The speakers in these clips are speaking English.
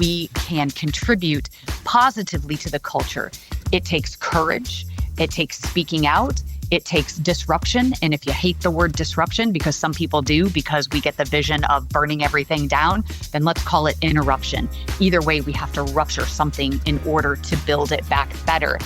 we can contribute positively to the culture. It takes courage. It takes speaking out. It takes disruption. And if you hate the word disruption, because some people do, because we get the vision of burning everything down, then let's call it interruption. Either way, we have to rupture something in order to build it back better.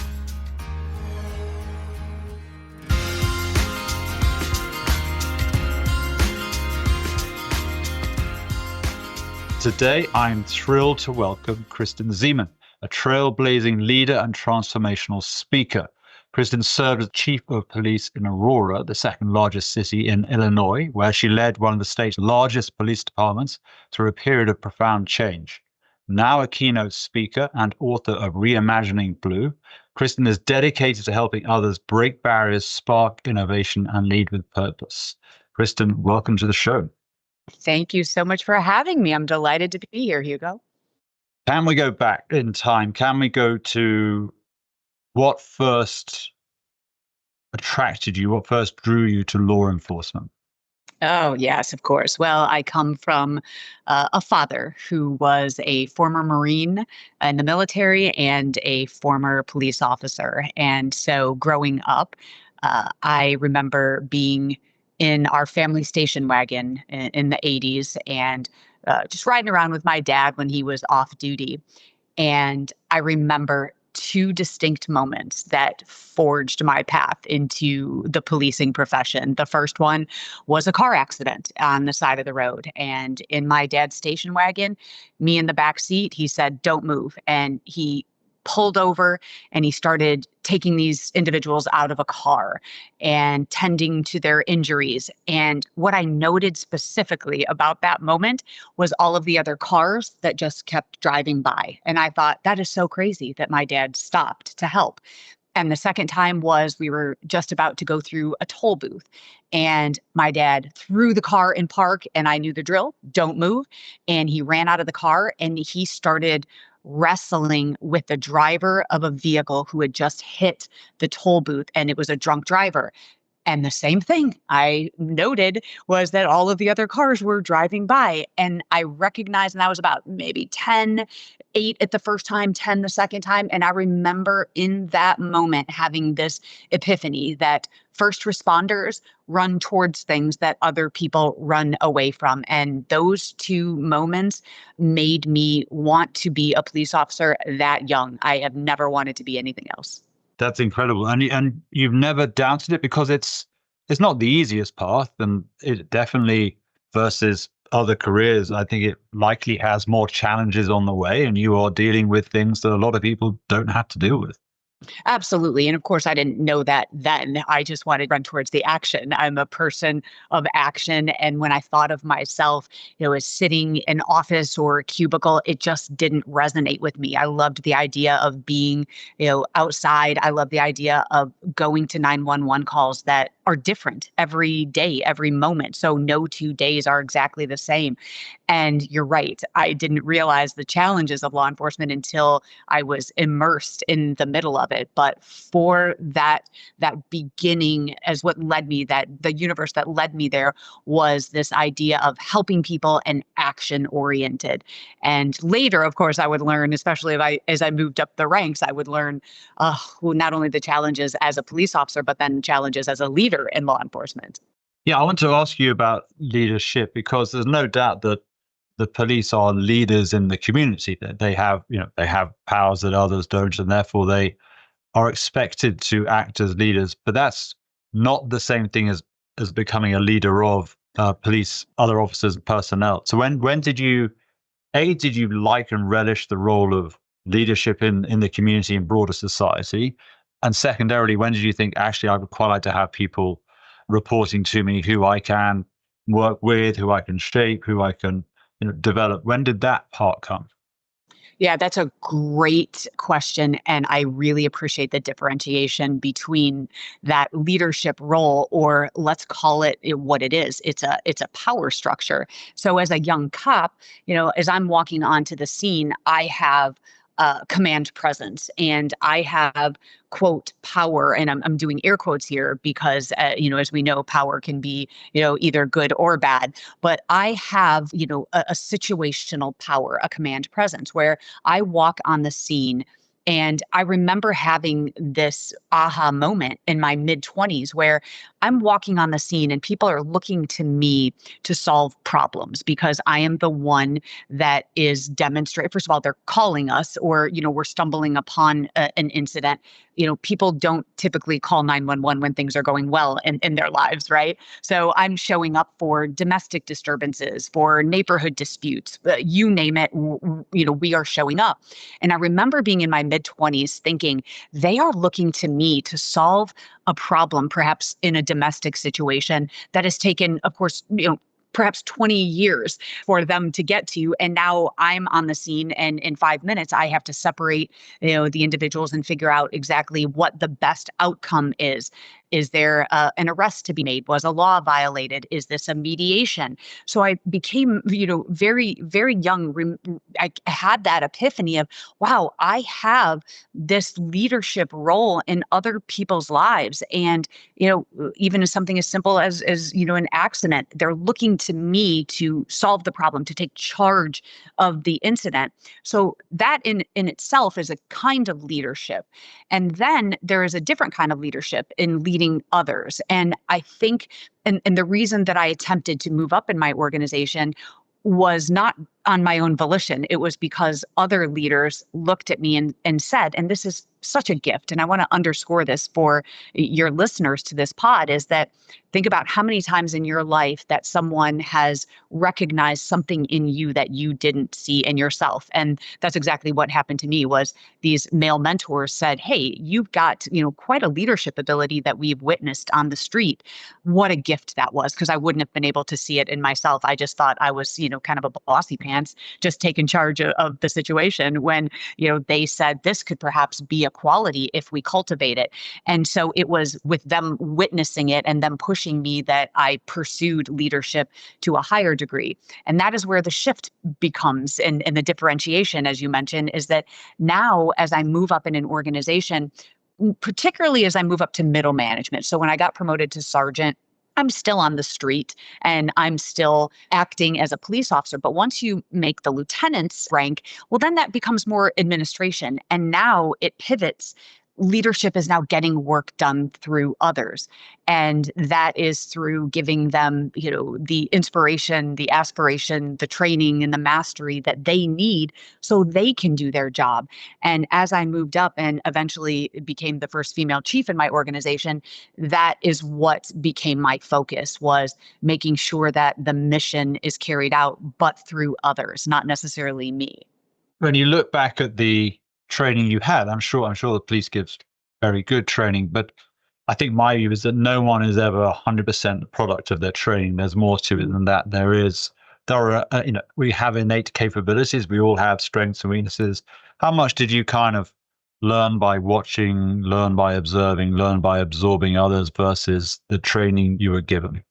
Today, I'm thrilled to welcome Kristen Ziman, a trailblazing leader and transformational speaker. Kristen served as chief of police in Aurora, the second largest city in Illinois, where she led one of the state's largest police departments through a period of profound change. Now a keynote speaker and author of Reimagining Blue, Kristen is dedicated to helping others break barriers, spark innovation, and lead with purpose. Kristen, welcome to the show. Thank you so much for having me. I'm delighted to be here, Hugo. Can we go back in time? Can we go to what first attracted you? What first drew you to law enforcement? Oh, yes, of course. Well, I come from a father who was a former Marine in the military and a former police officer. And so growing up, I remember being in our family station wagon in the 80s and just riding around with my dad when he was off duty. And I remember two distinct moments that forged my path into the policing profession. The first one was a car accident on the side of the road. And in my dad's station wagon, me in the back seat, he said, "Don't move." And he pulled over and he started taking these individuals out of a car and tending to their injuries. And what I noted specifically about that moment was all of the other cars that just kept driving by. And I thought, that is so crazy that my dad stopped to help. And the second time was we were just about to go through a toll booth and my dad threw the car in park and I knew the drill, don't move. And he ran out of the car and he started wrestling with the driver of a vehicle who had just hit the toll booth, and it was a drunk driver. And the same thing I noted was that all of the other cars were driving by. And I recognized, and that was about maybe 10, 8 at the first time, 10 the second time. And I remember in that moment having this epiphany that first responders run towards things that other people run away from. And those two moments made me want to be a police officer that young. I have never wanted to be anything else. That's incredible. And you've never doubted it, because it's not the easiest path, and it definitely, versus other careers, I think it likely has more challenges on the way, and you are dealing with things that a lot of people don't have to deal with. Absolutely. And of course, I didn't know that then. I just wanted to run towards the action. I'm a person of action. And when I thought of myself, as sitting in office or a cubicle, it just didn't resonate with me. I loved the idea of being, outside. I love the idea of going to 911 calls that are different every day, every moment. So no 2 days are exactly the same. And you're right. I didn't realize the challenges of law enforcement until I was immersed in the middle of it. But for that beginning, as what led me, that the universe that led me there was this idea of helping people and action oriented. And later, of course, I would learn, especially as I moved up the ranks, I would learn not only the challenges as a police officer, but then challenges as a leader in law enforcement. Yeah, I want to ask you about leadership, because there's no doubt that the police are leaders in the community. That they have powers that others don't, and therefore they are expected to act as leaders. But that's not the same thing as becoming a leader of police, other officers, and personnel. So when did you like and relish the role of leadership in the community and broader society? And secondarily, when did you think, actually, I would quite like to have people reporting to me who I can work with, who I can shape, who I can develop? When did that part come? Yeah, that's a great question. And I really appreciate the differentiation between that leadership role, or let's call it what it is. It's a power structure. So as a young cop, as I'm walking onto the scene, I have command presence. And I have, quote, power, and I'm doing air quotes here because, as we know, power can be, either good or bad. But I have, a situational power, a command presence where I walk on the scene. And I remember having this aha moment in my mid 20s where I'm walking on the scene and people are looking to me to solve problems because I am the one that is demonstrating. First of all, they're calling us, or, we're stumbling upon an incident. People don't typically call 911 when things are going well in their lives, right? So I'm showing up for domestic disturbances, for neighborhood disputes, you name it, we are showing up. And I remember being in my mid 20s thinking they are looking to me to solve a problem, perhaps in a domestic situation that has taken, of course, perhaps 20 years for them to get to. And now I'm on the scene, and in 5 minutes, I have to separate, the individuals and figure out exactly what the best outcome is. Is there an arrest to be made? Was a law violated? Is this a mediation? So I became, very, very young. I had that epiphany of, wow, I have this leadership role in other people's lives. And, even as something as simple as an accident, they're looking to me to solve the problem, to take charge of the incident. So that in itself is a kind of leadership. And then there is a different kind of leadership in leading others. And I think, and the reason that I attempted to move up in my organization was not on my own volition. It was because other leaders looked at me and said, and this is such a gift, and I want to underscore this for your listeners to this pod, is that think about how many times in your life that someone has recognized something in you that you didn't see in yourself. And that's exactly what happened to me. Was these male mentors said, hey, you've got, quite a leadership ability that we've witnessed on the street. What a gift that was, because I wouldn't have been able to see it in myself. I just thought I was, kind of a bossy pants, just taking charge of the situation, when, they said this could perhaps be a quality if we cultivate it. And so it was with them witnessing it and them pushing me that I pursued leadership to a higher degree. And that is where the shift becomes, and the differentiation, as you mentioned, is that now as I move up in an organization, particularly as I move up to middle management. So when I got promoted to sergeant, I'm still on the street and I'm still acting as a police officer. But once you make the lieutenant's rank, well, then that becomes more administration. And now it pivots. Leadership is now getting work done through others. And that is through giving them, the inspiration, the aspiration, the training, and the mastery that they need so they can do their job. And as I moved up and eventually became the first female chief in my organization, that is what became my focus, was making sure that the mission is carried out, but through others, not necessarily me. When you look back at the training you had, I'm sure the police gives very good training, but I think my view is that no one is ever 100% the product of their training. There's more to it than that. We have innate capabilities. We all have strengths and weaknesses. How much did you kind of learn by watching, learn by observing, learn by absorbing others versus the training you were given?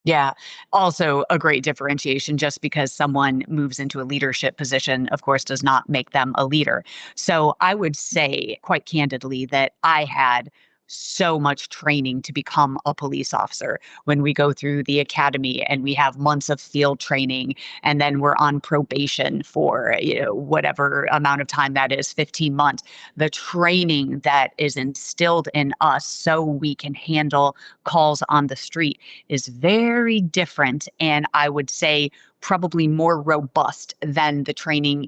Yeah. Also a great differentiation. Just because someone moves into a leadership position, of course, does not make them a leader. So I would say quite candidly that I had so much training to become a police officer. When we go through the academy and we have months of field training, and then we're on probation for, whatever amount of time that is, 15 months, the training that is instilled in us so we can handle calls on the street is very different. And I would say probably more robust than the training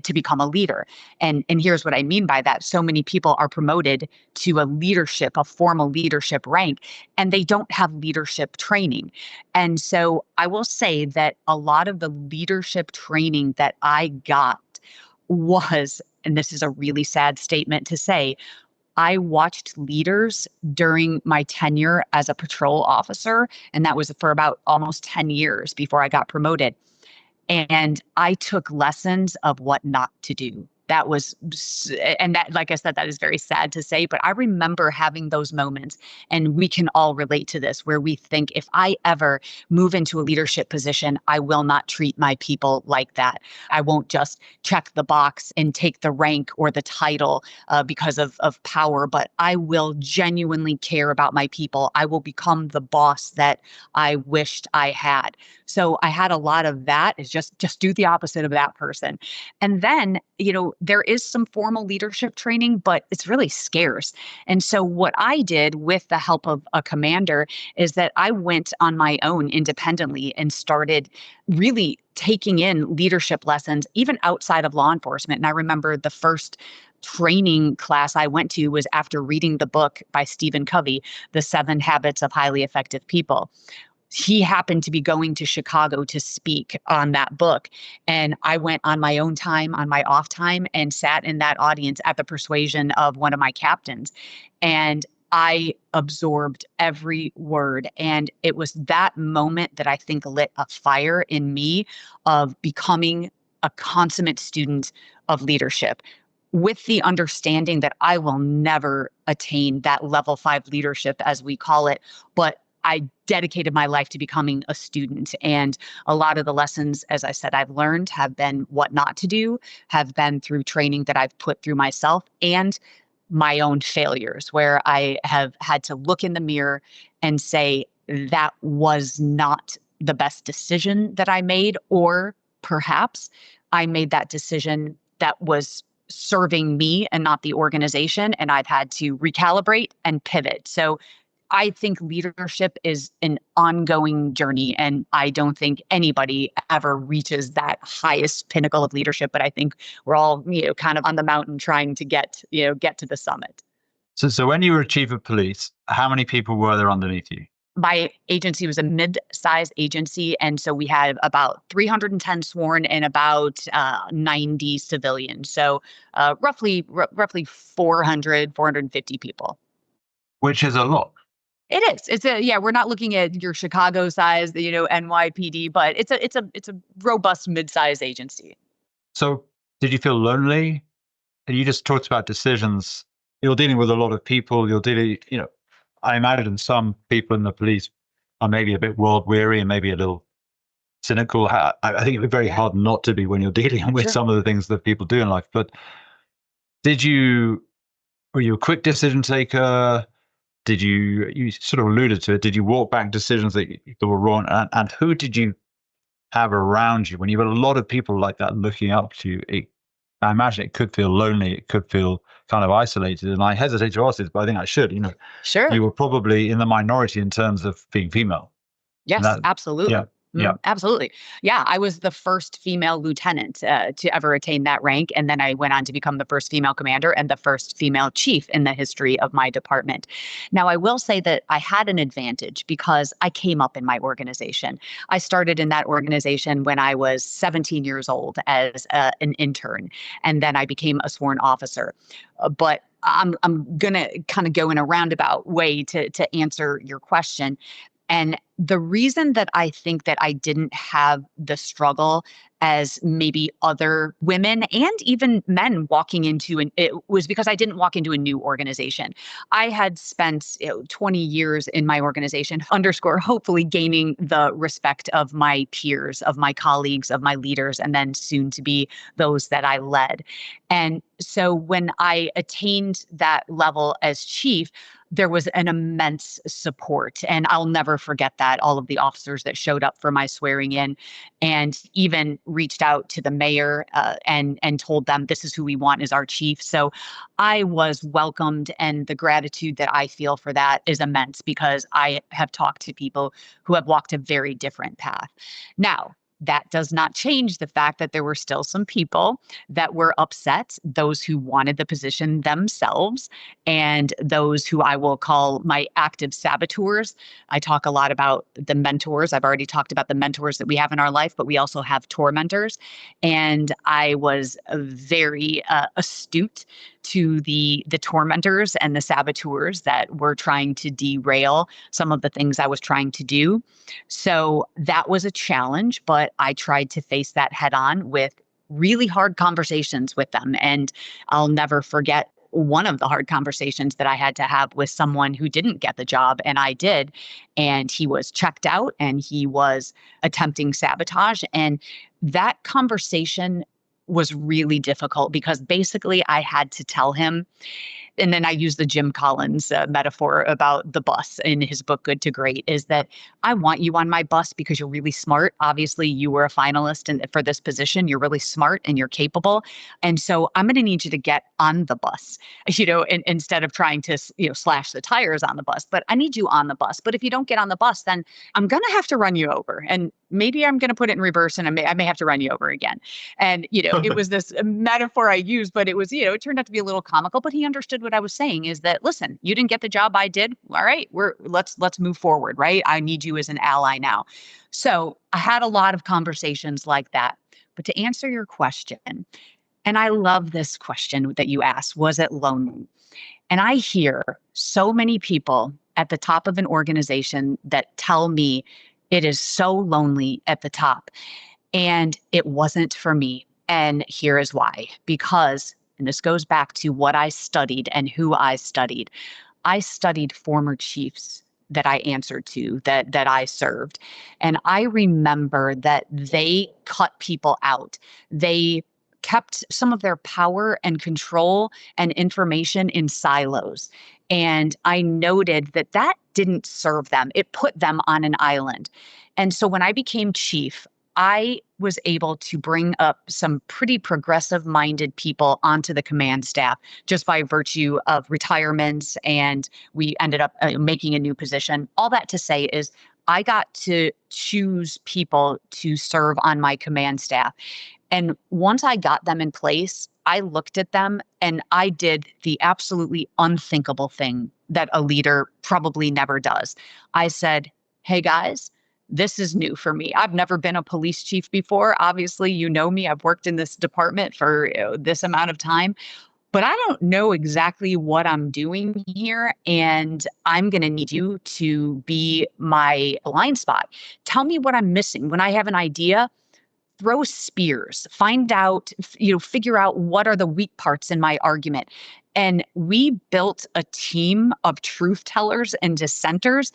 to become a leader. And here's what I mean by that. So many people are promoted to a formal leadership rank, and they don't have leadership training. And so I will say that a lot of the leadership training that I got was, and this is a really sad statement to say, I watched leaders during my tenure as a patrol officer, and that was for about almost 10 years before I got promoted. And I took lessons of what not to do. that was, and that, like I said, that is very sad to say, but I remember having those moments, and we can all relate to this, where we think if I ever move into a leadership position, I will not treat my people like that. I won't just check the box and take the rank or the title because of power, but I will genuinely care about my people. I will become the boss that I wished I had. So I had a lot of that, is just do the opposite of that person. And then, there is some formal leadership training, but it's really scarce. And so what I did with the help of a commander is that I went on my own independently and started really taking in leadership lessons, even outside of law enforcement. And I remember the first training class I went to was after reading the book by Stephen Covey, The 7 Habits of Highly Effective People. He happened to be going to Chicago to speak on that book. And I went on my own time, on my off time, and sat in that audience at the persuasion of one of my captains. And I absorbed every word. And it was that moment that I think lit a fire in me of becoming a consummate student of leadership, with the understanding that I will never attain that level 5 leadership, as we call it. But I dedicated my life to becoming a student. And a lot of the lessons, as I said, I've learned have been what not to do, have been through training that I've put through myself, and my own failures, where I have had to look in the mirror and say, that was not the best decision that I made, or perhaps I made that decision that was serving me and not the organization, and I've had to recalibrate and pivot. So I think leadership is an ongoing journey, and I don't think anybody ever reaches that highest pinnacle of leadership. But I think we're all, kind of on the mountain trying to get to the summit. So when you were chief of police, how many people were there underneath you? My agency was a mid-sized agency, and so we had about 310 sworn and about 90 civilians. So roughly 450 people. Which is a lot. It is. We're not looking at your Chicago size, NYPD, but it's a robust mid-sized agency. So did you feel lonely? And you just talked about decisions. You're dealing with a lot of people. You're dealing, I imagine some people in the police are maybe a bit world weary and maybe a little cynical. I think it'd be very hard not to be when you're dealing with some of the things that people do in life. But were you a quick decision taker? You sort of alluded to it, did you walk back decisions that were wrong? And who did you have around you when you had a lot of people like that looking up to you? I imagine it could feel lonely. It could feel kind of isolated. And I hesitate to ask this, but I think I should. Sure. You were probably in the minority in terms of being female. Yes, absolutely. Yeah. Yeah, absolutely. Yeah, I was the first female lieutenant to ever attain that rank. And then I went on to become the first female commander and the first female chief in the history of my department. Now, I will say that I had an advantage because I came up in my organization. I started in that organization when I was 17 years old as an intern, and then I became a sworn officer. But I'm going to kind of go in a roundabout way to answer your question. And the reason that I think that I didn't have the struggle as maybe other women and even men walking into it was because I didn't walk into a new organization. I had spent 20 years in my organization, hopefully gaining the respect of my peers, of my colleagues, of my leaders, and then soon to be those that I led. And so when I attained that level as chief, there was an immense support. And I'll never forget that. All of the officers that showed up for my swearing in and even reached out to the mayor and told them, this is who we want as our chief. So I was welcomed. And the gratitude that I feel for that is immense because I have talked to people who have walked a very different path. Now, that does not change the fact that there were still some people that were upset, those who wanted the position themselves, and those who I will call my active saboteurs. I talk a lot about the mentors. I've already talked about the mentors that we have in our life, but we also have tormentors. And I was very astute to the tormentors and the saboteurs that were trying to derail some of the things I was trying to do. So that was a challenge, but I tried to face that head on with really hard conversations with them. And I'll never forget one of the hard conversations that I had to have with someone who didn't get the job and I did. And he was checked out and he was attempting sabotage. And that conversation was really difficult because basically I had to tell him, and then I use the Jim Collins metaphor about the bus in his book, Good to Great, is that I want you on my bus because you're really smart. Obviously, you were a finalist for this position. You're really smart and you're capable. And so I'm going to need you to get on the bus, instead of trying to, slash the tires on the bus. But I need you on the bus. But if you don't get on the bus, then I'm going to have to run you over. And maybe I'm going to put it in reverse and I may have to run you over again. And, it was this metaphor I used, but it was, it turned out to be a little comical, but he understood what I was saying is that, listen, you didn't get the job I did. All right, let's move forward, right? I need you as an ally now. So I had a lot of conversations like that. But to answer your question, and I love this question that you asked, was it lonely? And I hear so many people at the top of an organization that tell me it is so lonely at the top. And it wasn't for me. And here is why. Because, and this goes back to what I studied and who I studied. I studied former chiefs that I answered to, that I served. And I remember that they cut people out. They kept some of their power and control and information in silos. And I noted that that didn't serve them. It put them on an island. And so when I became chief, I was able to bring up some pretty progressive minded people onto the command staff just by virtue of retirements. And we ended up making a new position. All that to say is I got to choose people to serve on my command staff. And once I got them in place, I looked at them and I did the absolutely unthinkable thing that a leader probably never does. I said, hey guys, this is new for me. I've never been a police chief before. Obviously, you know me. I've worked in this department for this amount of time, but I don't know exactly what I'm doing here. And I'm going to need you to be my blind spot. Tell me what I'm missing. When I have an idea, throw spears, find out, figure out what are the weak parts in my argument. And we built a team of truth tellers and dissenters.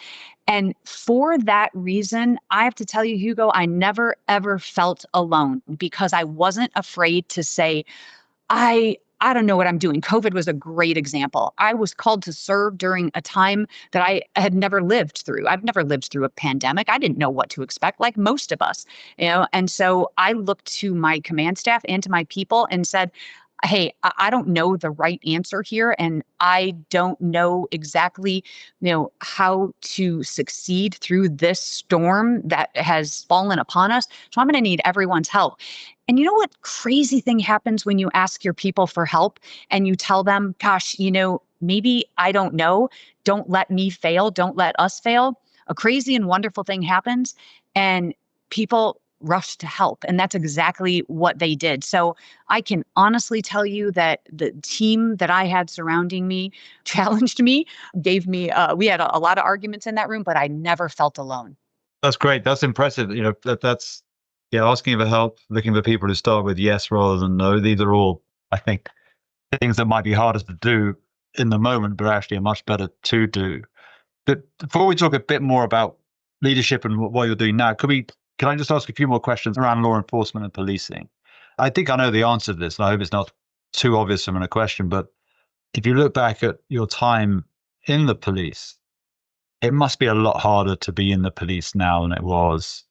And for that reason, I have to tell you, Hugo, I never, ever felt alone because I wasn't afraid to say, I don't know what I'm doing. COVID was a great example. I was called to serve during a time that I had never lived through. I've never lived through a pandemic. I didn't know what to expect, like most of us, And so I looked to my command staff and to my people and said, hey, I don't know the right answer here. And I don't know exactly, how to succeed through this storm that has fallen upon us. So I'm going to need everyone's help. And you know what crazy thing happens when you ask your people for help and you tell them, gosh, maybe I don't know. Don't let me fail. Don't let us fail. A crazy and wonderful thing happens and people rush to help. And that's exactly what they did. So I can honestly tell you that the team that I had surrounding me challenged me, gave me, we had a lot of arguments in that room, but I never felt alone. That's great. That's impressive. That's asking for help, looking for people to start with yes rather than no. These are all, I think, things that might be harder to do in the moment, but actually are much better to do. But before we talk a bit more about leadership and what you're doing now, can I just ask a few more questions around law enforcement and policing? I think I know the answer to this, and I hope it's not too obvious from a question, but if you look back at your time in the police, it must be a lot harder to be in the police now than it was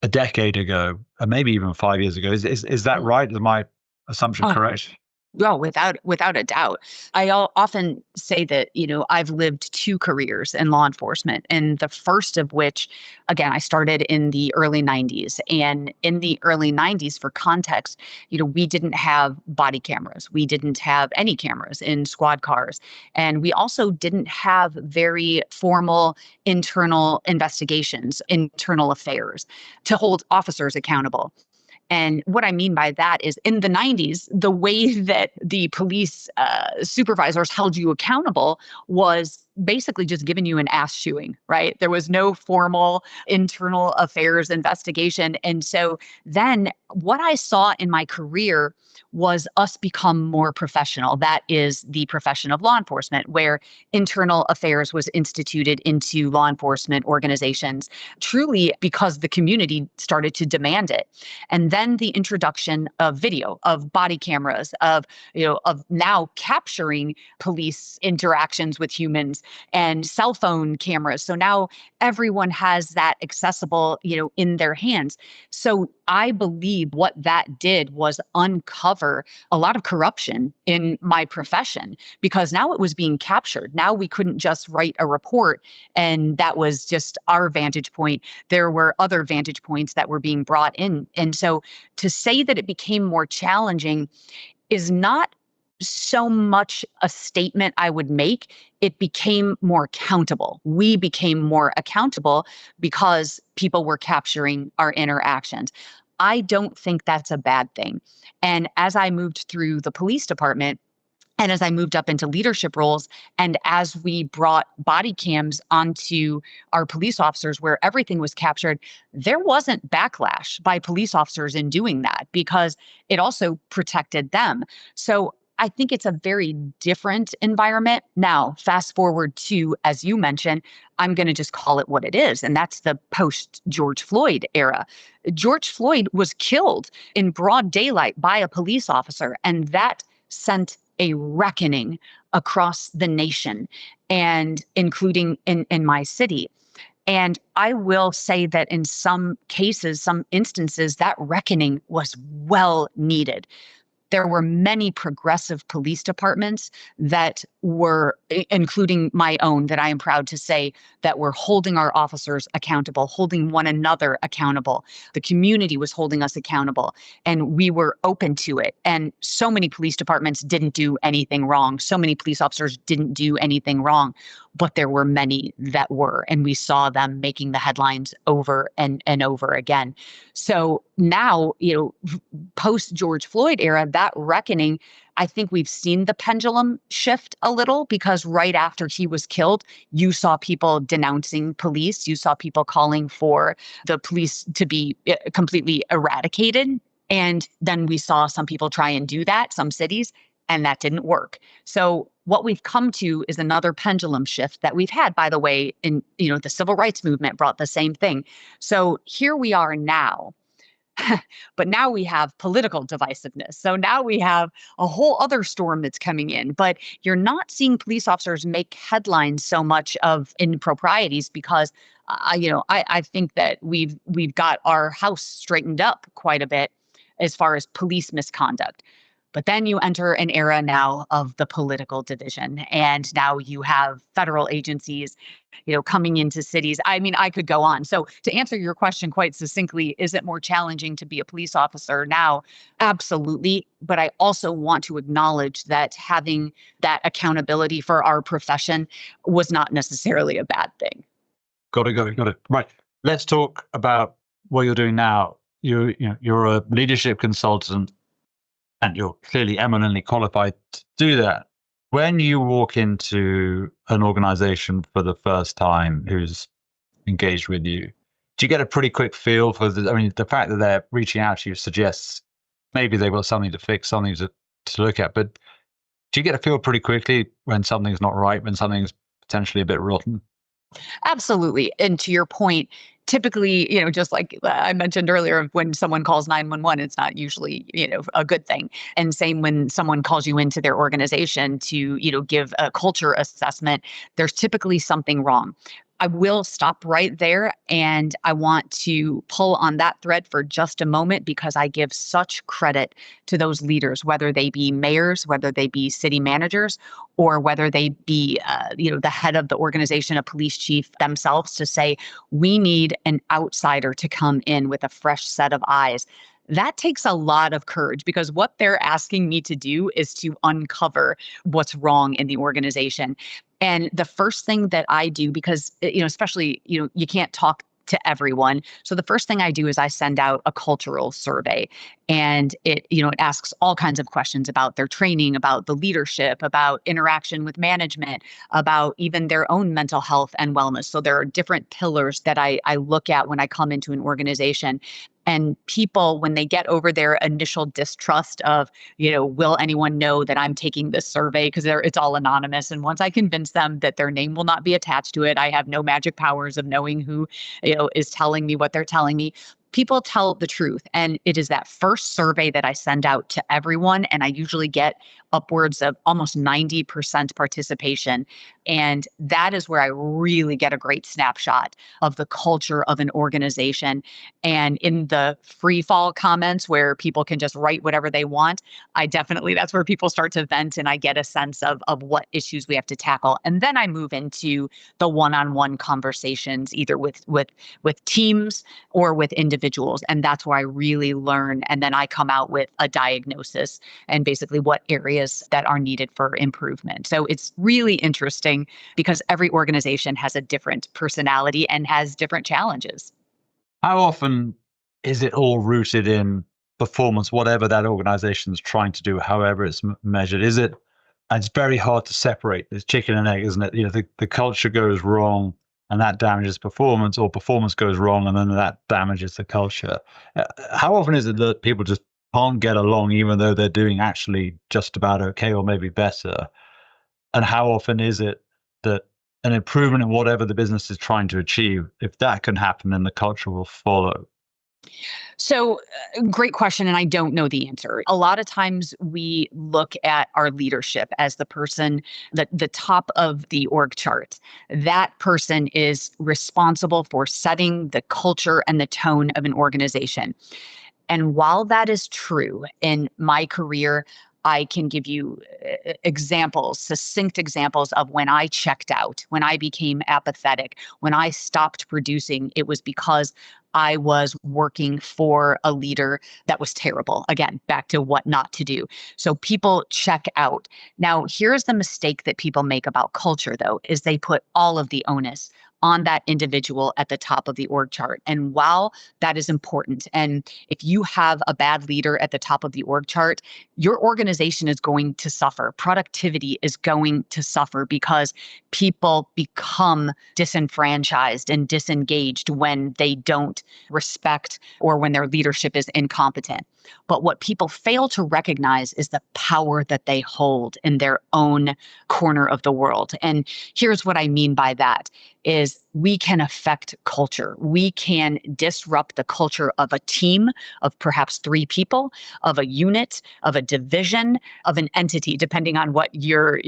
a decade ago, or maybe even 5 years ago. Is that right? Is my assumption correct? Well, without a doubt. I often say that, I've lived two careers in law enforcement, and the first of which, again, I started in the early 90s. And in the early 90s, for context, we didn't have body cameras. We didn't have any cameras in squad cars. And we also didn't have very formal internal investigations, internal affairs to hold officers accountable. And what I mean by that is in the 90s, the way that the police supervisors held you accountable was basically just given you an ass chewing, right? There was no formal internal affairs investigation. And so then what I saw in my career was us become more professional. That is the profession of law enforcement, where internal affairs was instituted into law enforcement organizations, truly because the community started to demand it. And then the introduction of video, of body cameras, of now capturing police interactions with humans and cell phone cameras. So now everyone has that accessible, in their hands. So I believe what that did was uncover a lot of corruption in my profession, because now it was being captured. Now we couldn't just write a report and that was just our vantage point. There were other vantage points that were being brought in. And so to say that it became more challenging is not so much a statement I would make. It became more accountable. We became more accountable because people were capturing our interactions. I don't think that's a bad thing. And as I moved through the police department, and as I moved up into leadership roles, and as we brought body cams onto our police officers where everything was captured, there wasn't backlash by police officers in doing that because it also protected them. So I think it's a very different environment. Now, fast forward to, as you mentioned, I'm going to just call it what it is, and that's the post George Floyd era. George Floyd was killed in broad daylight by a police officer, and that sent a reckoning across the nation, and including in my city. And I will say that in some cases, some instances, that reckoning was well needed. There were many progressive police departments that were, including my own, that I am proud to say, that were holding our officers accountable, holding one another accountable. The community was holding us accountable, and we were open to it. And so many police departments didn't do anything wrong. So many police officers didn't do anything wrong, but there were many that were, and we saw them making the headlines over and over again. So now, post George Floyd era, that reckoning, I think we've seen the pendulum shift a little, because right after he was killed, you saw people denouncing police. You saw people calling for the police to be completely eradicated. And then we saw some people try and do that, some cities, and that didn't work. So what we've come to is another pendulum shift that we've had, by the way, in, the civil rights movement brought the same thing. So here we are now. But now we have political divisiveness. So now we have a whole other storm that's coming in. But you're not seeing police officers make headlines so much of improprieties because, I think that we've got our house straightened up quite a bit as far as police misconduct. But then you enter an era now of the political division, and now you have federal agencies, coming into cities. I mean, I could go on. So to answer your question quite succinctly, is it more challenging to be a police officer now? Absolutely. But I also want to acknowledge that having that accountability for our profession was not necessarily a bad thing. Got it. Right. Let's talk about what you're doing now. You're a leadership consultant, and you're clearly eminently qualified to do that. When you walk into an organization for the first time who's engaged with you, do you get a pretty quick feel for the fact that they're reaching out to you suggests maybe they've got something to fix, something to look at, but do you get a feel pretty quickly when something's not right, when something's potentially a bit rotten? Absolutely. And to your point, typically, just like I mentioned earlier, when someone calls 911, it's not usually, a good thing. And same when someone calls you into their organization to, give a culture assessment, there's typically something wrong. I will stop right there, and I want to pull on that thread for just a moment, because I give such credit to those leaders, whether they be mayors, whether they be city managers, or whether they be, the head of the organization, a police chief themselves, to say, we need an outsider to come in with a fresh set of eyes. That takes a lot of courage, because what they're asking me to do is to uncover what's wrong in the organization. And the first thing that I do, because, especially, you can't talk to everyone. So the first thing I do is I send out a cultural survey, and it asks all kinds of questions about their training, about the leadership, about interaction with management, about even their own mental health and wellness. So there are different pillars that I look at when I come into an organization. And people, when they get over their initial distrust of, will anyone know that I'm taking this survey? Because it's all anonymous. And once I convince them that their name will not be attached to it, I have no magic powers of knowing who, is telling me what they're telling me. People tell the truth. And it is that first survey that I send out to everyone. And I usually get upwards of almost 90% participation. And that is where I really get a great snapshot of the culture of an organization. And in the free fall comments where people can just write whatever they want, that's where people start to vent and I get a sense of what issues we have to tackle. And then I move into the one-on-one conversations, either with teams or with individuals. And that's where I really learn. And then I come out with a diagnosis and basically what areas that are needed for improvement. So it's really interesting because every organization has a different personality and has different challenges. How often is it all rooted in performance, whatever that organization is trying to do, however it's measured? It's very hard to separate. It's chicken and egg, isn't it? The culture goes wrong and that damages performance, or performance goes wrong and then that damages the culture. How often is it that people just can't get along even though they're doing actually just about okay or maybe better? And how often is it that an improvement in whatever the business is trying to achieve, if that can happen, then the culture will follow? So, great question. And I don't know the answer. A lot of times we look at our leadership as the person, the top of the org chart. That person is responsible for setting the culture and the tone of an organization. And while that is true in my career, I can give you succinct examples of when I checked out, when I became apathetic, when I stopped producing. It was because I was working for a leader that was terrible. Again, back to what not to do. So people check out. Now, here's the mistake that people make about culture, though, is they put all of the onus on that individual at the top of the org chart. And while that is important, and if you have a bad leader at the top of the org chart, your organization is going to suffer. Productivity is going to suffer because people become disenfranchised and disengaged when they don't respect or when their leadership is incompetent. But what people fail to recognize is the power that they hold in their own corner of the world. And here's what I mean by that is we can affect culture. We can disrupt the culture of a team of perhaps 3 people, of a unit, of a division, of an entity, depending on what your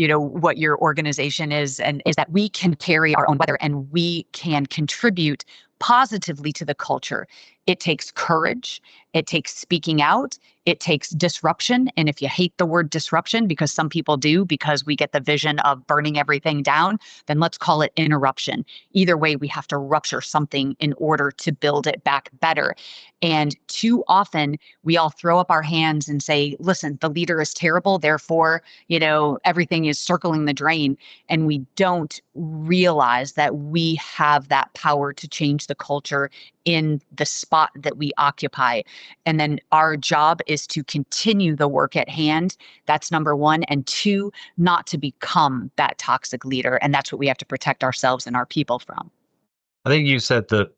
organization is. And is that we can carry our own weather and we can contribute positively to the culture. It takes courage. It takes speaking out. It takes disruption. And if you hate the word disruption, because some people do, because we get the vision of burning everything down, then let's call it interruption. Either way, we have to rupture something in order to build it back better. And too often we all throw up our hands and say, listen, the leader is terrible. Therefore, everything is circling the drain. And we don't realize that we have that power to change the culture in the spot that we occupy. And then our job is to continue the work at hand. That's number 1. And 2, not to become that toxic leader. And that's what we have to protect ourselves and our people from. I think you said that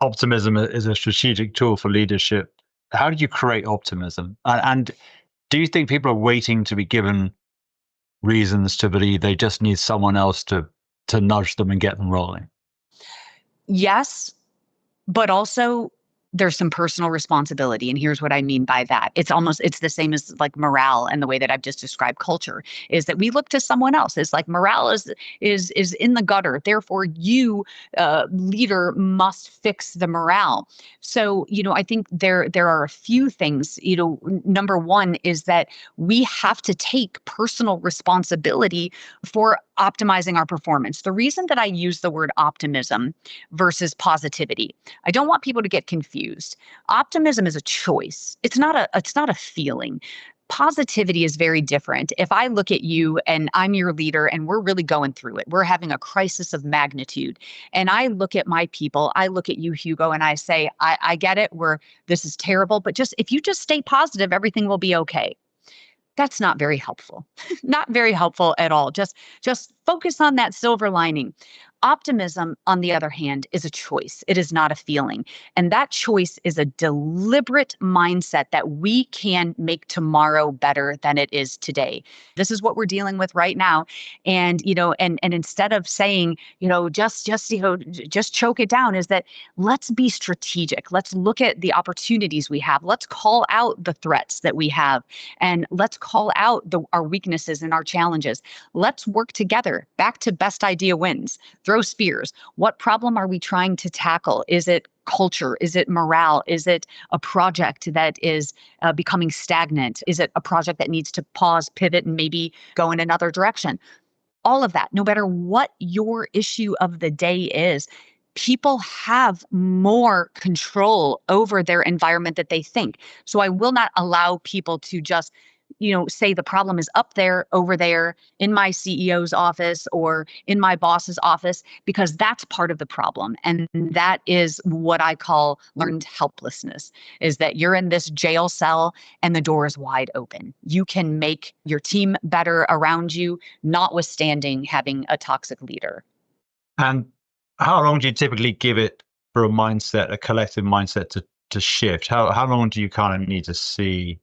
optimism is a strategic tool for leadership. How do you create optimism? And do you think people are waiting to be given reasons to believe they just need someone else to nudge them and get them rolling? Yes, but also there's some personal responsibility. And here's what I mean by that. It's the same as like morale and the way that I've just described culture is that we look to someone else. It's like morale is in the gutter. Therefore, you, leader, must fix the morale. So, I think there are a few things. Number 1 is that we have to take personal responsibility for optimizing our performance. The reason that I use the word optimism versus positivity, I don't want people to get confused. Optimism is a choice. It's not a feeling. Positivity is very different. If I look at you and I'm your leader and we're really going through it, we're having a crisis of magnitude. And I look at my people, I look at you, Hugo, and I say, I get it. This is terrible, but just if you just stay positive, everything will be okay. That's not very helpful. Not very helpful at all. Just focus on that silver lining. Optimism, on the other hand, is a choice. It is not a feeling. And that choice is a deliberate mindset that we can make tomorrow better than it is today. This is what we're dealing with right now. And, and instead of saying, just choke it down, is that let's be strategic. Let's look at the opportunities we have. Let's call out the threats that we have, and let's call out our weaknesses and our challenges. Let's work together. Back to best idea wins. Throw spears. What problem are we trying to tackle? Is it culture? Is it morale? Is it a project that is becoming stagnant? Is it a project that needs to pause, pivot, and maybe go in another direction? All of that, no matter what your issue of the day is, people have more control over their environment that they think. So I will not allow people to just say the problem is up there, over there, in my CEO's office or in my boss's office, because that's part of the problem. And that is what I call learned helplessness, is that you're in this jail cell and the door is wide open. You can make your team better around you, notwithstanding having a toxic leader. And how long do you typically give it for a collective mindset to shift? How long do you kind of need to see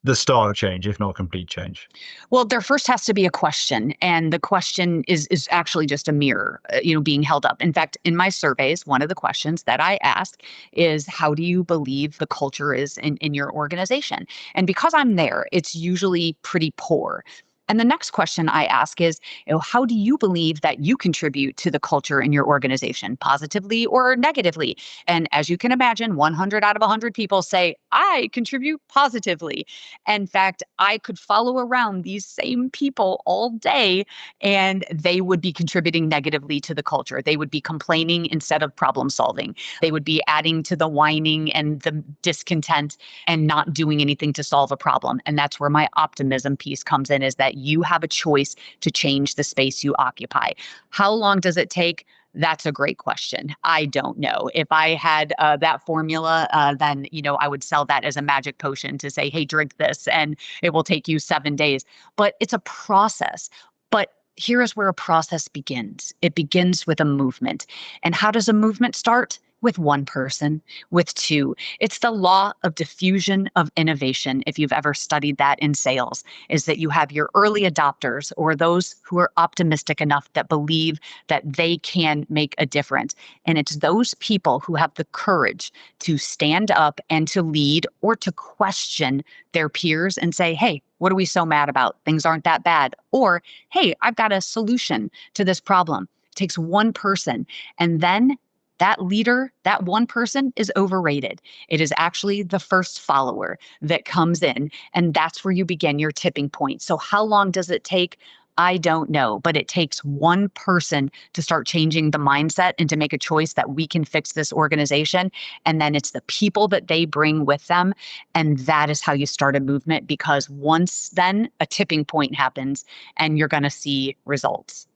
the start of change, if not complete change? Well, there first has to be a question, and the question is actually just a mirror, being held up. In fact, in my surveys, one of the questions that I ask is, how do you believe the culture is in your organization? And because I'm there, it's usually pretty poor. And the next question I ask is, how do you believe that you contribute to the culture in your organization, positively or negatively? And as you can imagine, 100 out of 100 people say, I contribute positively. In fact, I could follow around these same people all day and they would be contributing negatively to the culture. They would be complaining instead of problem solving. They would be adding to the whining and the discontent and not doing anything to solve a problem. And that's where my optimism piece comes in, is that you have a choice to change the space you occupy. How long does it take? That's a great question. I don't know. If I had that formula, then, I would sell that as a magic potion to say, hey, drink this and it will take you 7 days. But it's a process. But here is where a process begins. It begins with a movement. And how does a movement start? With one person, with two. It's the law of diffusion of innovation. If you've ever studied that in sales, is that you have your early adopters, or those who are optimistic enough that believe that they can make a difference. And it's those people who have the courage to stand up and to lead, or to question their peers and say, hey, what are we so mad about? Things aren't that bad. Or, hey, I've got a solution to this problem. It takes one person. And then that leader, that one person, is overrated. It is actually the first follower that comes in, and that's where you begin your tipping point. So how long does it take? I don't know, but it takes one person to start changing the mindset and to make a choice that we can fix this organization. And then it's the people that they bring with them. And that is how you start a movement, because once then a tipping point happens and you're going to see results.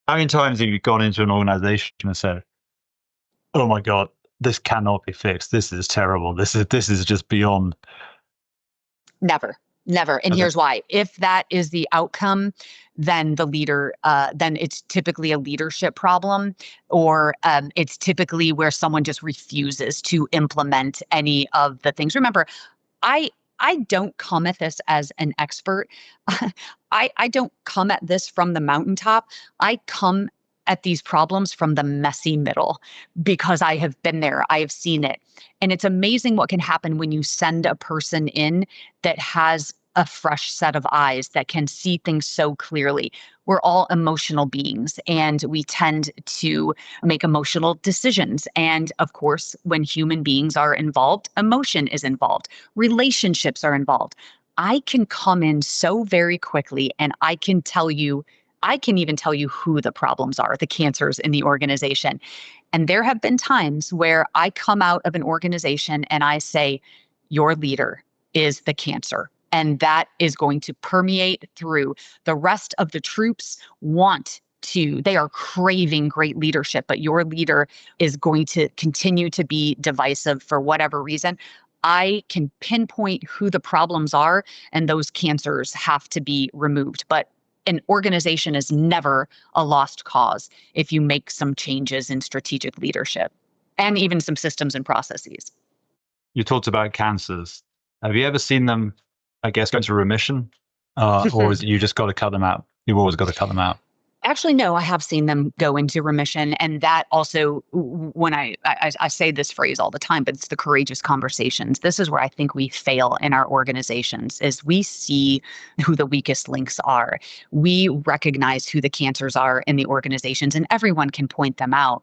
How many times have you gone into an organization and said, oh my God, this cannot be fixed. This is terrible. This is just beyond. Never. And here's why. If that is the outcome, then then it's typically a leadership problem, or it's typically where someone just refuses to implement any of the things. Remember, I don't come at this as an expert. I don't come at this from the mountaintop. I come at these problems from the messy middle, because I have been there. I have seen it. And it's amazing what can happen when you send a person in that has a fresh set of eyes, that can see things so clearly. We're all emotional beings, and we tend to make emotional decisions. And of course, when human beings are involved, emotion is involved. Relationships are involved. I can come in so very quickly, and I can even tell you who the problems are, the cancers in the organization. And there have been times where I come out of an organization and I say, your leader, is the cancer. And that is going to permeate through the rest of the troops. They are craving great leadership, but your leader is going to continue to be divisive for whatever reason. I can pinpoint who the problems are, and those cancers have to be removed. But an organization is never a lost cause if you make some changes in strategic leadership and even some systems and processes. You talked about cancers. Have you ever seen them, I guess, go into remission? Or is it you just got to cut them out? You've always got to cut them out. Actually, no, I have seen them go into remission. And that also, when I say this phrase all the time, but it's the courageous conversations. This is where I think we fail in our organizations, is we see who the weakest links are. We recognize who the cancers are in the organizations, and everyone can point them out.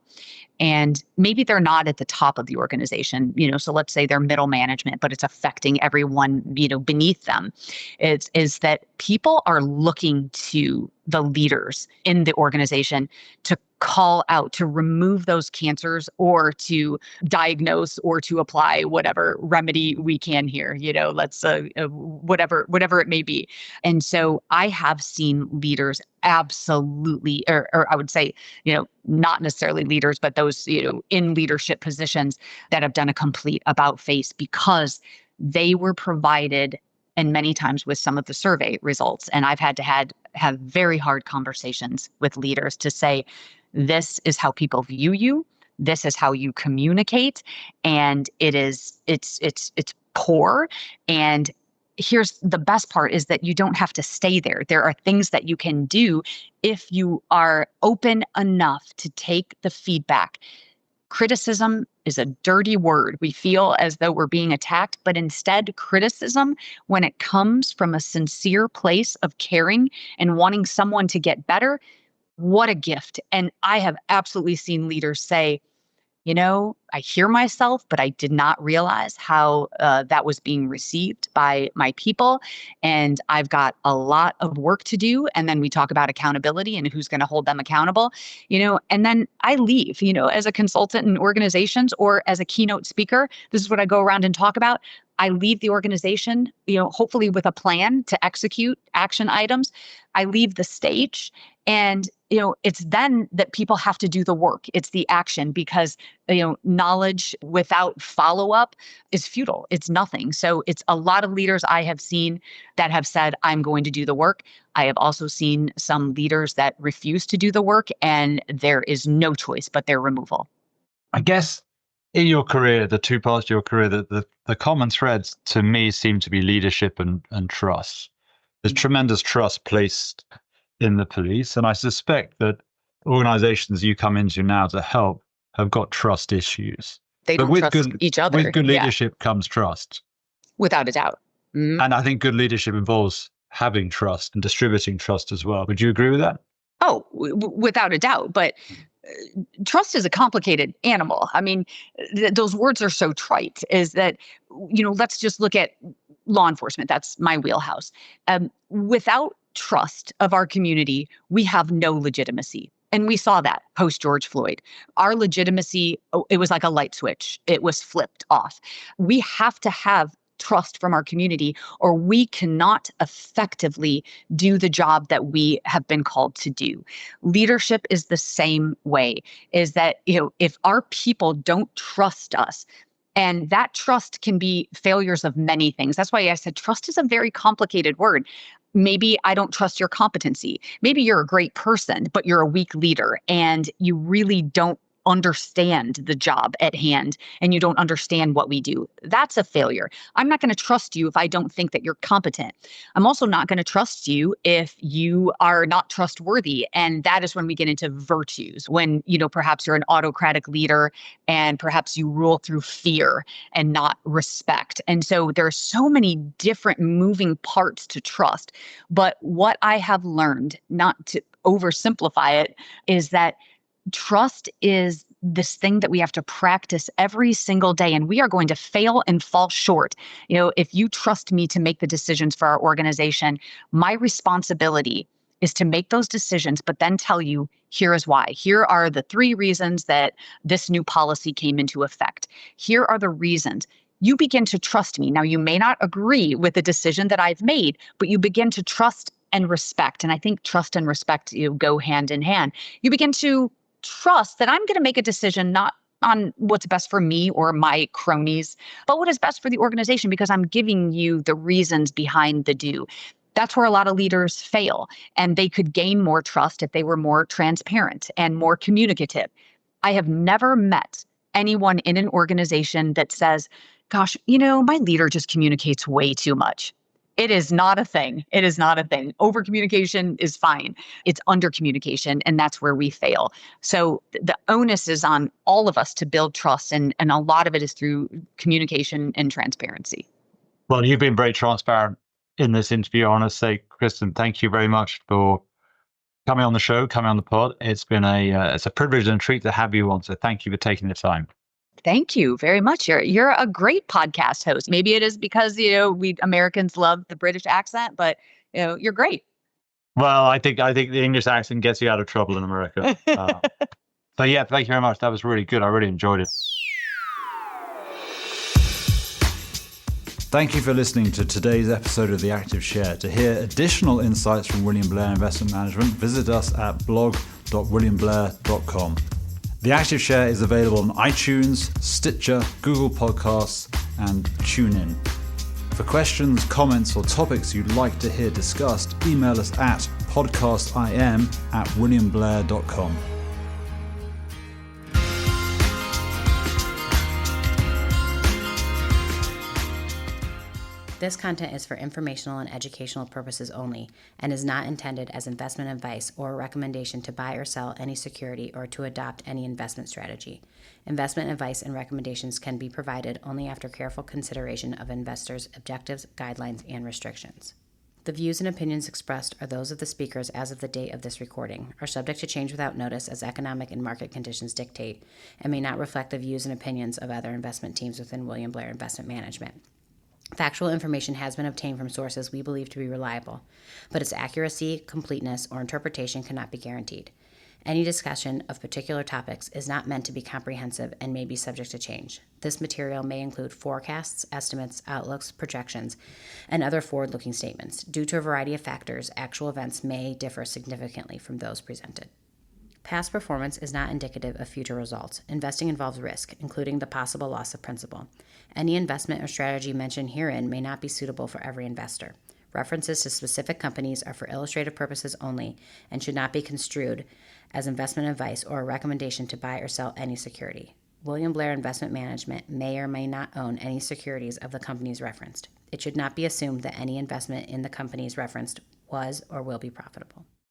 And maybe they're not at the top of the organization, so let's say they're middle management, but it's affecting everyone, beneath them. Is that people are looking to the leaders in the organization to call out, to remove those cancers, or to diagnose, or to apply whatever remedy we can here, let's whatever it may be. And so I have seen leaders absolutely, or I would say, not necessarily leaders, but those, in leadership positions that have done a complete about face because they were provided, and many times with some of the survey results. And I've had to have very hard conversations with leaders to say, this is how people view you. This is how you communicate. And it's poor. And here's the best part, is that you don't have to stay there. There are things that you can do if you are open enough to take the feedback. Criticism is a dirty word. We feel as though we're being attacked, but instead criticism, when it comes from a sincere place of caring and wanting someone to get better, what a gift. And I have absolutely seen leaders say, I hear myself, but I did not realize how that was being received by my people. And I've got a lot of work to do. And then we talk about accountability and who's going to hold them accountable, and then I leave, as a consultant in organizations or as a keynote speaker. This is what I go around and talk about. I leave the organization, hopefully with a plan to execute action items. I leave the stage, and, it's then that people have to do the work. It's the action, because, knowledge without follow-up is futile. It's nothing. So it's a lot of leaders I have seen that have said, I'm going to do the work. I have also seen some leaders that refuse to do the work, and there is no choice but their removal. I guess in your career, the two parts of your career, the common threads to me seem to be leadership and trust. There's tremendous trust placed in the police, and I suspect that organizations you come into now to help have got trust issues. They don't trust each other. With good leadership comes trust. Without a doubt. Mm-hmm. And I think good leadership involves having trust and distributing trust as well. Would you agree with that? Oh, without a doubt. But trust is a complicated animal. I mean, those words are so trite, is that, let's just look at law enforcement. That's my wheelhouse. Without trust of our community, we have no legitimacy. And we saw that post George Floyd. Our legitimacy, it was like a light switch. It was flipped off. We have to have trust from our community, or we cannot effectively do the job that we have been called to do. Leadership is the same way, is that, if our people don't trust us, and that trust can be failures of many things. That's why I said trust is a very complicated word. Maybe I don't trust your competency. Maybe you're a great person, but you're a weak leader and you really don't understand the job at hand, and you don't understand what we do. That's a failure. I'm not going to trust you if I don't think that you're competent. I'm also not going to trust you if you are not trustworthy. And that is when we get into virtues, when, perhaps you're an autocratic leader and perhaps you rule through fear and not respect. And so there are so many different moving parts to trust. But what I have learned, not to oversimplify it, is that trust is this thing that we have to practice every single day, and we are going to fail and fall short. If you trust me to make the decisions for our organization, my responsibility is to make those decisions, but then tell you, here is why. Here are the 3 reasons that this new policy came into effect. Here are the reasons. you begin to trust me. Now, you may not agree with the decision that I've made, but you begin to trust and respect. And I think trust and respect, go hand in hand. You begin to trust that I'm going to make a decision not on what's best for me or my cronies, but what is best for the organization because I'm giving you the reasons behind the do. That's where a lot of leaders fail. And they could gain more trust if they were more transparent and more communicative. I have never met anyone in an organization that says, gosh, my leader just communicates way too much. It is not a thing. It is not a thing. Over communication is fine. It's under communication, and that's where we fail. So the onus is on all of us to build trust, and a lot of it is through communication and transparency. Well, you've been very transparent in this interview. I want to say, Kristen, thank you very much for coming on the show, coming on the pod. It's been it's a privilege and a treat to have you on. So thank you for taking the time. Thank you very much. You're a great podcast host. Maybe it is because we Americans love the British accent, but you're great. Well, I think the English accent gets you out of trouble in America. So yeah, thank you very much. That was really good. I really enjoyed it. Thank you for listening to today's episode of The Active Share. To hear additional insights from William Blair Investment Management, visit us at blog.williamblair.com. The Active Share is available on iTunes, Stitcher, Google Podcasts, and TuneIn. For questions, comments, or topics you'd like to hear discussed, email us at podcastim@williamblair.com. This content is for informational and educational purposes only and is not intended as investment advice or a recommendation to buy or sell any security or to adopt any investment strategy. Investment advice and recommendations can be provided only after careful consideration of investors' objectives, guidelines, and restrictions. The views and opinions expressed are those of the speakers as of the date of this recording, are subject to change without notice as economic and market conditions dictate, and may not reflect the views and opinions of other investment teams within William Blair Investment Management. Factual information has been obtained from sources we believe to be reliable, but its accuracy, completeness, or interpretation cannot be guaranteed. Any discussion of particular topics is not meant to be comprehensive and may be subject to change. This material may include forecasts, estimates, outlooks, projections, and other forward-looking statements. Due to a variety of factors, actual events may differ significantly from those presented. Past performance is not indicative of future results. Investing involves risk, including the possible loss of principal. Any investment or strategy mentioned herein may not be suitable for every investor. References to specific companies are for illustrative purposes only and should not be construed as investment advice or a recommendation to buy or sell any security. William Blair Investment Management may or may not own any securities of the companies referenced. It should not be assumed that any investment in the companies referenced was or will be profitable.